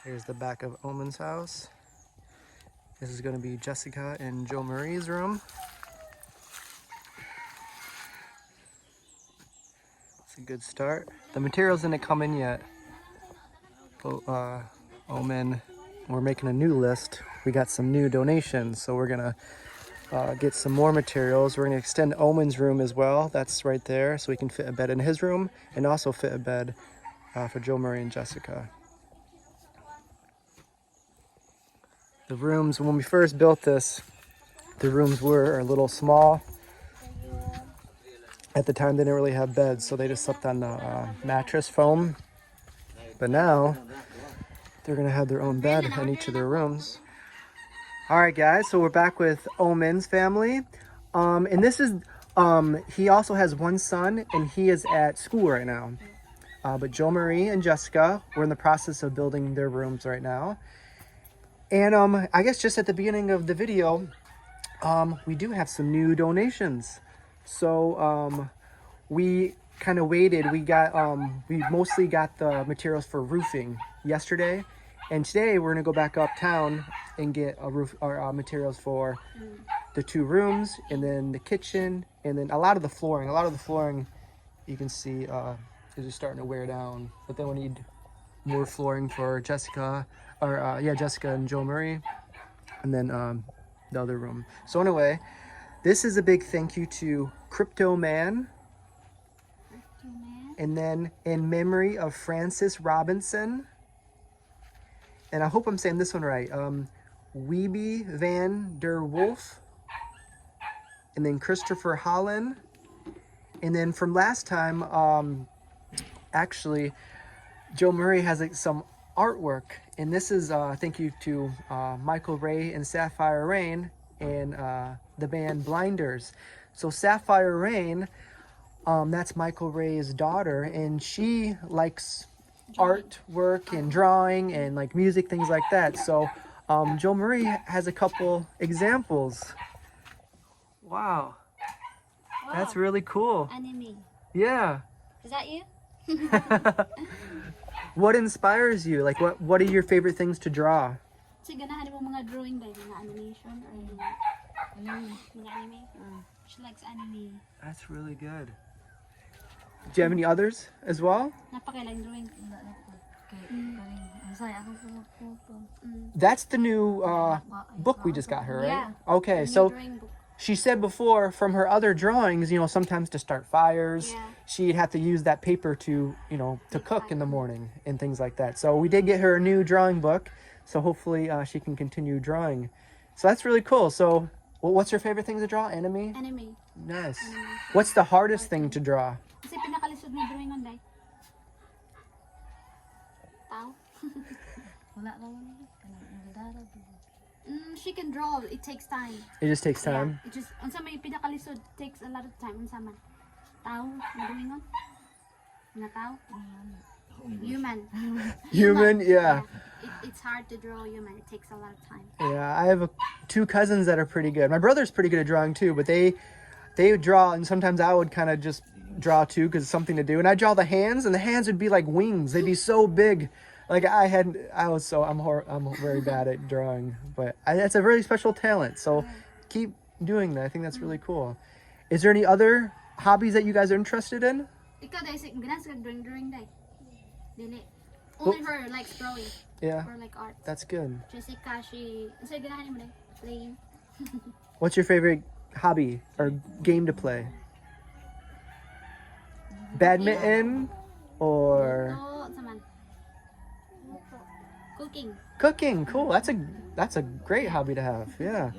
Here's the back of Oman's house. This is going to be Jessica and Joe Marie's room. It's a good start. The materials didn't come in yet. Oman, we're making a new list. We got some new donations, so we're gonna get some more materials. We're gonna extend Oman's room as well. That's right there, so we can fit a bed in his room and also fit a bed for Joe Marie and Jessica. The rooms, when we first built this, the rooms were a little small. At the time, they didn't really have beds, so they just slept on the mattress foam. But now, they're gonna have their own bed in each of their rooms. All right, guys, so we're back with Oman's family. And this is, he also has one son, and he is at school right now. But Joe Marie and Jessica, we're in the process of building their rooms right now. And I guess just at the beginning of the video, we do have some new donations. So we kind of waited. We mostly got the materials for roofing yesterday, and today we're gonna go back uptown and get materials for the 2 rooms, and then the kitchen, and then a lot of the flooring. A lot of the flooring, you can see, is just starting to wear down. But then we need more flooring for Jessica and Joe Marie, and then the other room. So anyway, this is a big thank you to Crypto Man, and then in memory of Francis Robinson, and I hope I'm saying this one right, Weeby Van Der Wolf, and then Christopher Holland, and then from last time, actually, Joe Marie has some artwork, and this is thank you to Michael Ray and Sapphire Rain and the band Blinders. So Sapphire Rain, that's Michael Ray's daughter, and she likes artwork and drawing and like music, things like that. So Joe Marie has a couple examples. Wow. That's really cool. Anime. Yeah. Is that you? What inspires you? Like, what are your favorite things to draw? Kasi ganahan mo mga drawing ba, mga animation or mga anime. She likes anime. That's really good. Do you have any others as well? Napakailang drawing. That's the new book we just got her, right? Yeah. Okay, so she said before from her other drawings, sometimes to start fires, she'd have to use that paper to, to cook in the morning and things like that. So we did get her a new drawing book, so hopefully she can continue drawing. So that's really cool. So what's your favorite thing to draw? Anime? Anime. Nice. What's the hardest thing to draw? Kasi pinakalisod na drawing on day. Tao? She can draw. It takes time. It just takes time? Yeah. It just, unsa may pinakalisod takes a lot of time. Unsa man? Tao? Drawing on? Na tao? Human. Human, yeah. It's hard to draw human. It takes a lot of time. Yeah, I have 2 cousins that are pretty good. My brother's pretty good at drawing too, but they draw, and sometimes I would kind of just draw too because it's something to do. And I draw the hands, and the hands would be like wings. They'd be so big. Like I'm very bad at drawing, but that's a really special talent. So keep doing that. I think that's really cool. Is there any other hobbies that you guys are interested in? Ikaw dahil ganas kag drawing day. Dili. Only her likes drawing. Yeah. Or like art. That's good. Jessica, she ganahan mo day playing. What's your favorite hobby or game to play? Badminton or Cooking. Cooking. Cool. That's a great hobby to have. Yeah.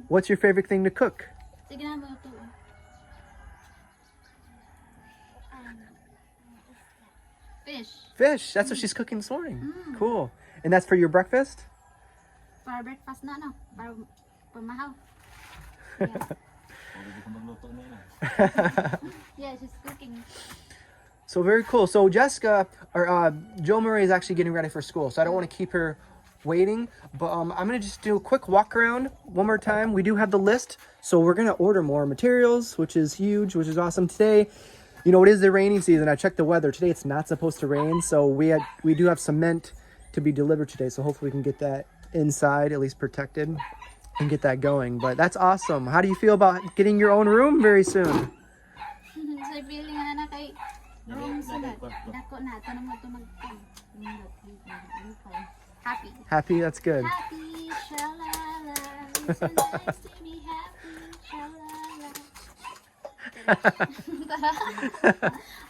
What's your favorite thing to cook? Sige na mo to. Fish. Fish. That's what she's cooking this morning. Cool. And that's for your breakfast? Para breakfast na, no? Para pamahaw. Yeah, she's cooking. So very cool. So Jessica, or Joe Marie is actually getting ready for school. So I don't want to keep her waiting. But I'm going to just do a quick walk around one more time. We do have the list. So we're going to order more materials, which is huge, which is awesome. Today, You know, it is the rainy season. I checked the weather. Today it's not supposed to rain, so we do have cement to be delivered today. So hopefully we can get that inside, at least protected, and get that going. But that's awesome. How do you feel about getting your own room very soon? So feeling na kay room sunod. Dako na to mo to happy. Happy, that's good. Happy, shalala. So nice to be happy, shalala.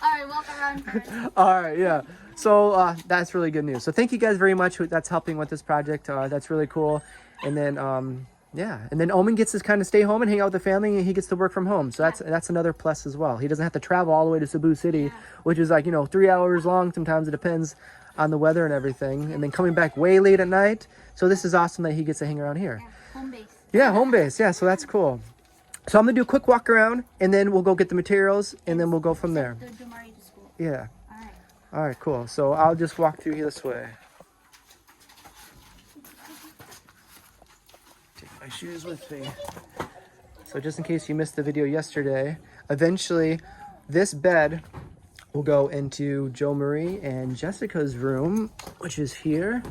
All right, walk around first. All right, yeah. So that's really good news. So thank you guys very much. That's helping with this project. That's really cool. And then yeah, and then Oman gets to kind of stay home and hang out with the family, and he gets to work from home. So that's another plus as well. He doesn't have to travel all the way to Cebu City, which is like, 3 hours long. Sometimes it depends on the weather and everything. And then coming back way late at night. So this is awesome that he gets to hang around here. Yeah, home base. Yeah, home base. Yeah, so that's cool. So I'm gonna do a quick walk around, and then we'll go get the materials, and then we'll go from there. To Jumari to school. Yeah. All right. All right, cool. So I'll just walk through here this way. Take my shoes with me. So just in case you missed the video yesterday, eventually this bed will go into Joe Marie and Jessica's room, which is here.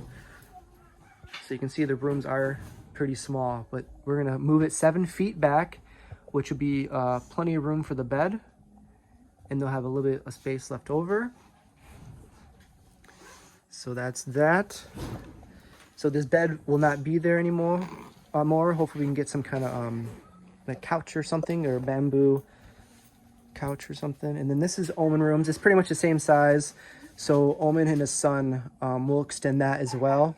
So you can see the rooms are pretty small, but we're gonna move it 7 feet back, which will be plenty of room for the bed, and they'll have a little bit of space left over. So that's that. So this bed will not be there anymore. Hopefully we can get some kind of like couch or something, or bamboo couch or something. And then this is Oman rooms. It's pretty much the same size. So Oman and his son will extend that as well.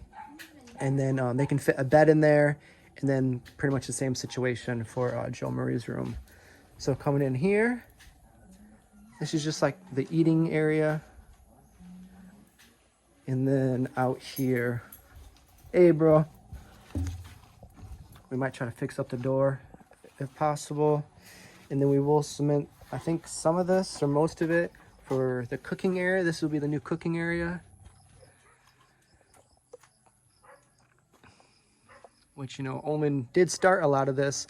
And then they can fit a bed in there, and then pretty much the same situation for Joe Marie's room. So coming in here, this is just like the eating area. And then out here, hey bro, we might try to fix up the door if possible. And then we will cement, I think, some of this or most of it for the cooking area. This will be the new cooking area, which, Oman did start a lot of this,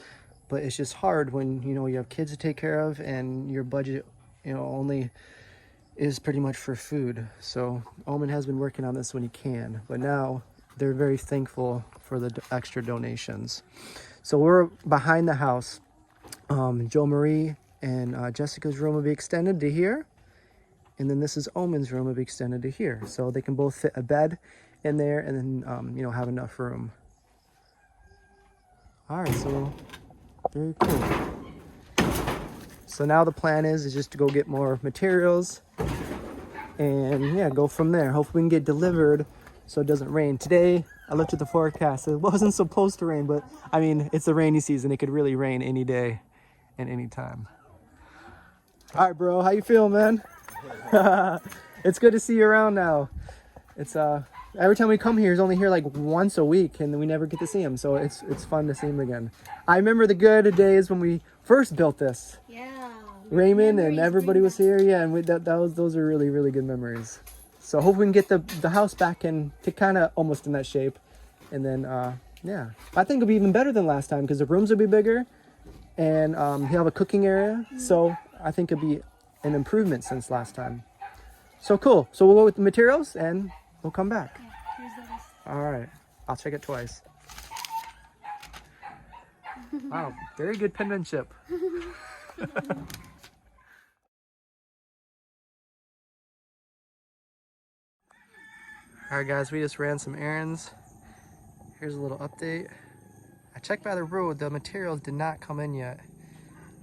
but it's just hard when, you have kids to take care of and your budget, only is pretty much for food. So Oman has been working on this when he can, but now they're very thankful for the extra donations. So we're behind the house. Joe Marie and Jessica's room will be extended to here. And then this is Oman's room will be extended to here. So they can both fit a bed in there, and then, have enough room. All right, so very cool. So now the plan is just to go get more materials and yeah, go from there. Hopefully we can get delivered so it doesn't rain. Today, I looked at the forecast. It wasn't supposed to rain, but I mean, it's the rainy season. It could really rain any day and any time. All right, bro, how you feeling, man? It's good to see you around now. It's every time we come here, he's only here like once a week, and we never get to see him. So it's fun to see him again. I remember the good days when we first built this. Yeah. Raymond and everybody was here. Yeah, and those are really, really good memories. So hope we can get the house back in to kind of almost in that shape. And then, yeah, I think it'll be even better than last time because the rooms will be bigger, and he'll have a cooking area. So I think it'll be an improvement since last time. So cool. So we'll go with the materials and we'll come back. Yeah, here's the list. All right. I'll check it twice. Wow, very good penmanship. All right, guys, we just ran some errands. Here's a little update. I checked by the road, the materials did not come in yet.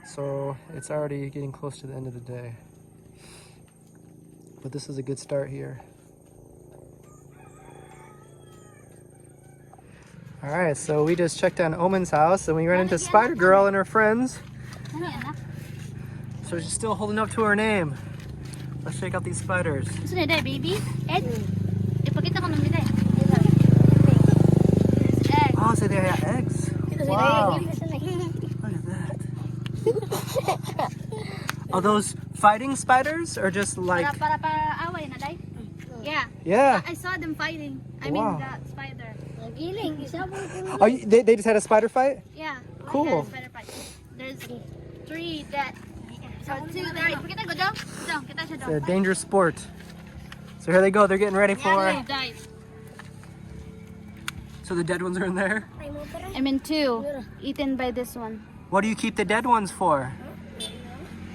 So it's already getting close to the end of the day. But this is a good start here. All right, so we just checked on Oman's house and we ran into Spider Girl and her friends. So she's still holding up to her name. Let's check out these spiders. What's in there, baby? Egg? Ipakita ko nung nila. Egg. Oh, so they have eggs. Wow. Look at that. Are those fighting spiders or just like... Para away na, day? Yeah. Yeah. I saw them fighting. I mean, the spider. Oh, they just had a spider fight? Yeah. Cool. Spider fight. There's 3 that Kita go daw. Daw, kita siya It's daw. a dangerous sport. So here they go. They're getting ready for. So the dead ones are in there. I mean 2. Eaten by this one. What do you keep the dead ones for?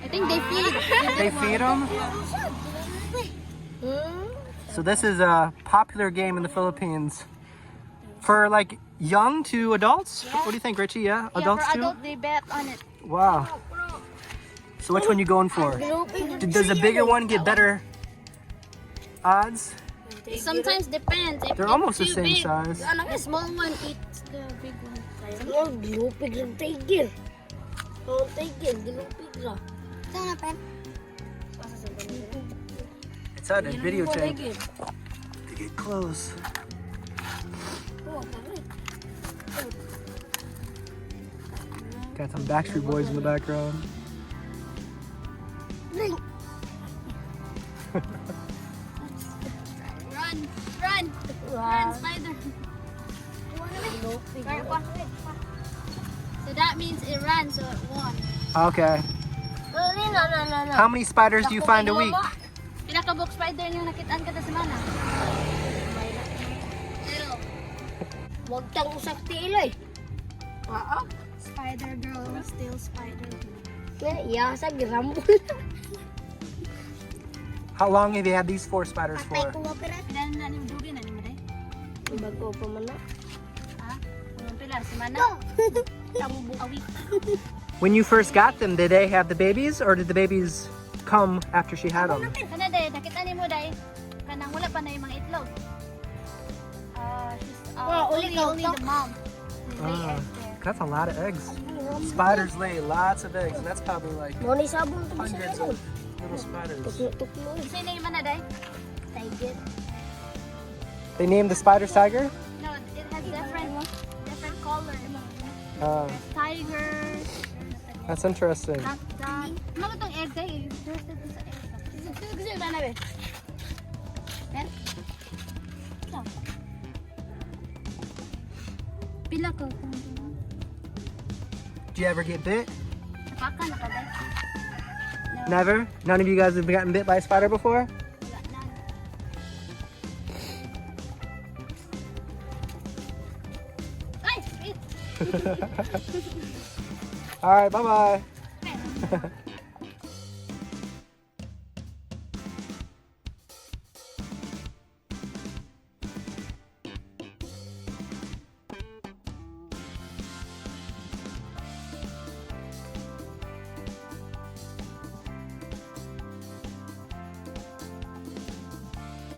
I think they feed. They feed them. So this is a popular game in the Philippines for like young to adults. What do you think, Richie? Yeah, adults for too. adult, they bet on it. Wow. So which one you going for? Does the bigger one get better odds? It sometimes depends. If They're it's almost the too same big, size. The small one eats the big one. Dilupig ng tiger. Oh, tiger, dilupig ra. Saan na, Pen? It's on a videotape. To get close. Got some Backstreet Boys in the background. Run, spider. So that means it ran, so it won. Okay. How many spiders do you find a week? Pila ka book spider niyo nakitaan ka ta semana? Zero. Huwag tang usak ti iloy. Spider girl, still spider girl. Iya, sa girambol. How long have you had these 4 spiders for? Ilan na ni dugi na ni mo day? Bago pa man na. Ha? Unang pila semana? A week. When you first got them, did they have the babies or did the babies come after she had them? Kana day, nakita ni mo day. Kanang wala pa na yung mga itlog. She's only the mom. Ah, that's a lot of eggs. Spiders lay lots of eggs, and that's probably like Mo ni sabon to sa hundreds of little spiders. tuklo. Sino yung mana day? Tiger. They named the spiders Tiger? No, it has different colors. Tiger. That's interesting. That. Ano itong egg day? Interested sa egg. Gusto ba na be? Pen? Pila ko. Did you ever get bit? Napaka na ka day? No. Never? None of you guys have gotten bit by a spider before? Wala na. Ay! Wait! All right, bye-bye.